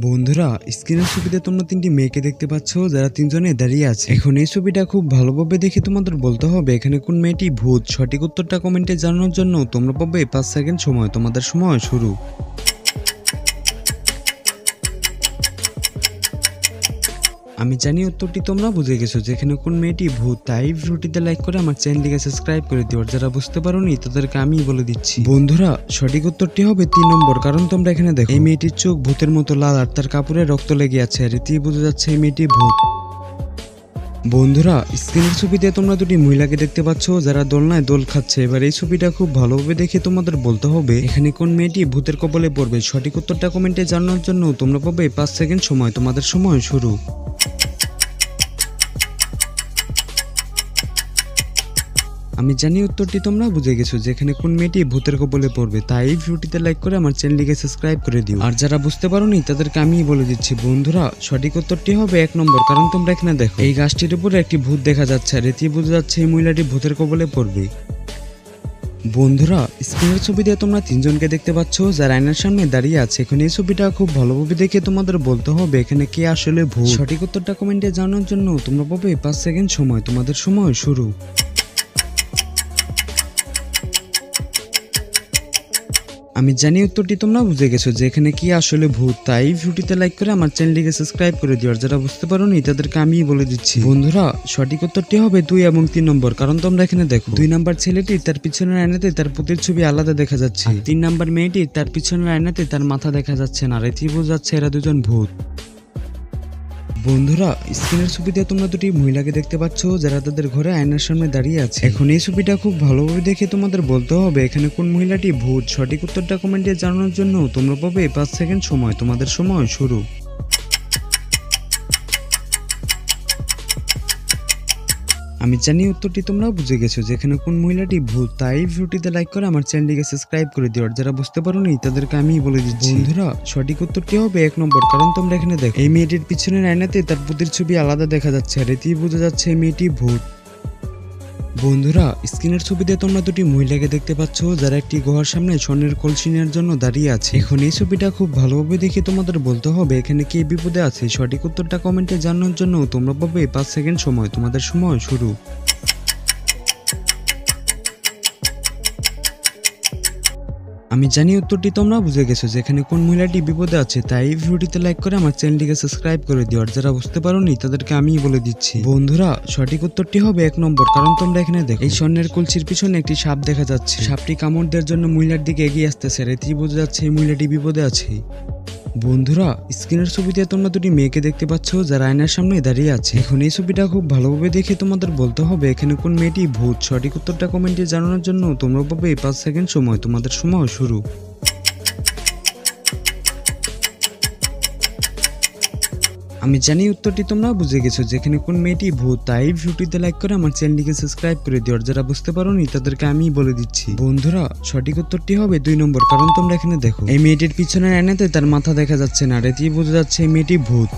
বন্ধুরা, স্ক্রিনের ছবিতে তোমরা তিনটি মেয়েকে দেখতে পাচ্ছ যারা তিনজনে দাঁড়িয়ে আছে। এখন এই ছবিটা খুব ভালোভাবে দেখে তোমাদের বলতে হবে এখানে কোন মেয়েটি ভূত। সঠিক উত্তরটা কমেন্টে জানানোর জন্য তোমরা পাবে 5 সেকেন্ড সময়। তোমাদের সময় শুরু। আমি জানি উত্তরটি তোমরা বুঝে গেছো যেখানে কোন মেয়েটি ভূত। তাই ভিডিওটিতে লাইক করে আমার চ্যানেলটিকে সাবস্ক্রাইব করে দিও। যারা বুঝতে পারোনি তাদেরকে আমি বলে দিচ্ছি। বন্ধুরা, সঠিক উত্তরটি হবে 3 নম্বর। কারণ তোমরা এখানে দেখো এই মেয়েটির চোখ ভূতের মতো লাল আর তার কাপড়ে রক্ত লেগে আছে, আর এতেই বোঝা যাচ্ছে এই মেয়েটি ভূত। বন্ধুরা, স্ক্রিনের ছবিতে তোমরা দুটি মহিলাকে দেখতে পাচ্ছ যারা দোলনায় দোল খাচ্ছে। এবার এই ছবিটা খুব ভালোভাবে দেখে তোমাদের বলতে হবে এখানে কোন মেয়েটি ভূতের কবলে পড়বে। সঠিক উত্তরটা কমেন্টে জানানোর জন্য তোমরা পাবে 5 সেকেন্ড সময়। তোমাদের সময় শুরু। আমি জানি উত্তরটি তোমরা বুঝে গেছো যেখানে কোন মেয়েটি ভূতের কবলে পড়বে। তাই এই ভিডিওটিতে লাইক করে আমার চ্যানেলটিকে সাবস্ক্রাইব করে দিও। আর যারা বুঝতে পারোনি তাদেরকে আমি বলে দিচ্ছি। বন্ধুরা, সঠিক উত্তরটি হবে 1 নম্বর। কারণ তোমরা এখানে দেখো এই গাছটির উপরে একটি ভূত দেখা যাচ্ছে, আর এটি বোঝা যাচ্ছে এই মহিলাটি ভূতের কবলে পড়বে। বন্ধুরা, স্ক্রিনের ছবিতে তোমরা তিনজনকে দেখতে পাচ্ছ যারা আয়নার সামনে দাঁড়িয়ে আছে। এখন এই ছবিটা খুব ভালোভাবে দেখে তোমাদের বলতে হবে এখানে কে আসলে ভূত। সঠিক উত্তরটা কমেন্টে জানানোর জন্য তোমরা পাবে 5 সেকেন্ড সময়। তোমাদের সময় শুরু। আমি জানি উত্তরটি তোমরা বুঝে গেছো যে এখানে কি আসলে ভূত। তাই ভিডিওটিতে লাইক করে আমার চ্যানেলটিকে সাবস্ক্রাইব করে দিও। আর যারা বুঝতে পারোনি তাদেরকে আমি বলে দিচ্ছি। বন্ধুরা, সঠিক উত্তরটি হবে 2 এবং 3 নম্বর। কারণ তোমরা এখানে দেখো 2 নম্বর ছেলেটি তার পিছনের আয়নাতে তার পুতির ছবি আলাদা দেখা যাচ্ছে। 3 নম্বর মেয়েটি তার পিছনের আয়নাতে তার মাথা দেখা যাচ্ছে না, আর এটি বোঝা যাচ্ছে এরা দুজন ভূত। বন্ধুরা, স্ক্রিনের ছবিতে তোমরা দুটি মহিলাকে দেখতে পাচ্ছ যারা তাদের ঘরে আয়নার সামনে দাঁড়িয়ে আছে। এখন এই ছবিটা খুব ভালোভাবে দেখে তোমাদের বলতে হবে এখানে কোন মহিলাটি ভূত। সঠিক উত্তরটা কমেন্টে জানানোর জন্য তোমরা পাবে 5 সেকেন্ড সময়। তোমাদের সময় শুরু। আমি জানি উত্তরটি তোমরা বুঝে গেছো যেখানে কোন মহিলাটি ভূত। তাই ভিডিওটিতে লাইক করে আমার চ্যানেলটিকে সাবস্ক্রাইব করে দিও। আর যারা বুঝতে পারোনি তাদেরকে আমি বলে দিচ্ছি। বন্ধুরা, সঠিক উত্তরটি হবে 1 নম্বর। কারণ তোমরা এখানে দেখো এই মেয়েটির পিছনের আয়নাতে তার পুতির ছবি আলাদা দেখা যাচ্ছে, আর এতেই বোঝা যাচ্ছে এই মেয়েটি ভূত। বন্ধুরা, স্ক্রিনের ছবিতে তোমরা দুটি মহিলাকে দেখতে পাচ্ছ যারা একটি গুহার সামনে স্বর্ণের কলসি নেওয়ার জন্য দাঁড়িয়ে আছে। এখন এই ছবিটা খুব ভালোভাবে দেখে তোমাদের বলতে হবে এখানে কে বিপদে আছে। সঠিক উত্তরটা কমেন্টে জানানোর জন্য তোমরা পাবে 5 সেকেন্ড সময়। তোমাদের সময় শুরু। আমি জানি উত্তরটি তোমরা বুঝে গেছো যেখানে কোন মহিলাটি বিপদে আছে। তাই এই ভিডিওটিতে লাইক করে আমার চ্যানেলটিকে সাবস্ক্রাইব করে দিও। আর যারা বুঝতে পারোনি তাদেরকে আমি বলে দিচ্ছি। বন্ধুরা, সঠিক উত্তরটি হবে 1 নম্বর। কারণ তোমরা এখানে দেখো এই স্বর্ণের কলসির পিছনে একটি সাপ দেখা যাচ্ছে। সাপটি কামড় দেওয়ার জন্য মহিলার দিকে এগিয়ে আসতেছে, আর এতেই বোঝা যাচ্ছে এই মহিলাটি বিপদে আছে। বন্ধুরা, স্ক্রিনের ছবিতে তোমরা দুটি মেয়েকে দেখতে পাচ্ছ যারা আয়নার সামনে দাঁড়িয়ে আছে। এখন এই ছবিটা খুব ভালোভাবে দেখে তোমাদের বলতে হবে এখানে কোন মেয়েটি ভূত। সঠিক উত্তরটা কমেন্টে জানানোর জন্য তোমরা পাবে 5 সেকেন্ড সময়। তোমাদের সময় শুরু। আমি জানি উত্তরটি তোমরা বুঝে গেছো যেখানে কোন মেয়েটি ভূত। তাই ভিডিওটিতে লাইক করে আমার চ্যানেলটিকে সাবস্ক্রাইব করে দিও। আর যারা বুঝতে পারোনি তাদেরকে আমি বলে দিচ্ছি। বন্ধুরা, সঠিক উত্তরটি হবে 2 নম্বর। কারণ তোমরা এখানে দেখো এই মেয়েটির পিছনের আয়নাতে তার মাথা দেখা যাচ্ছে না, আর এতেই বোঝা যাচ্ছে এই মেয়েটি ভূত।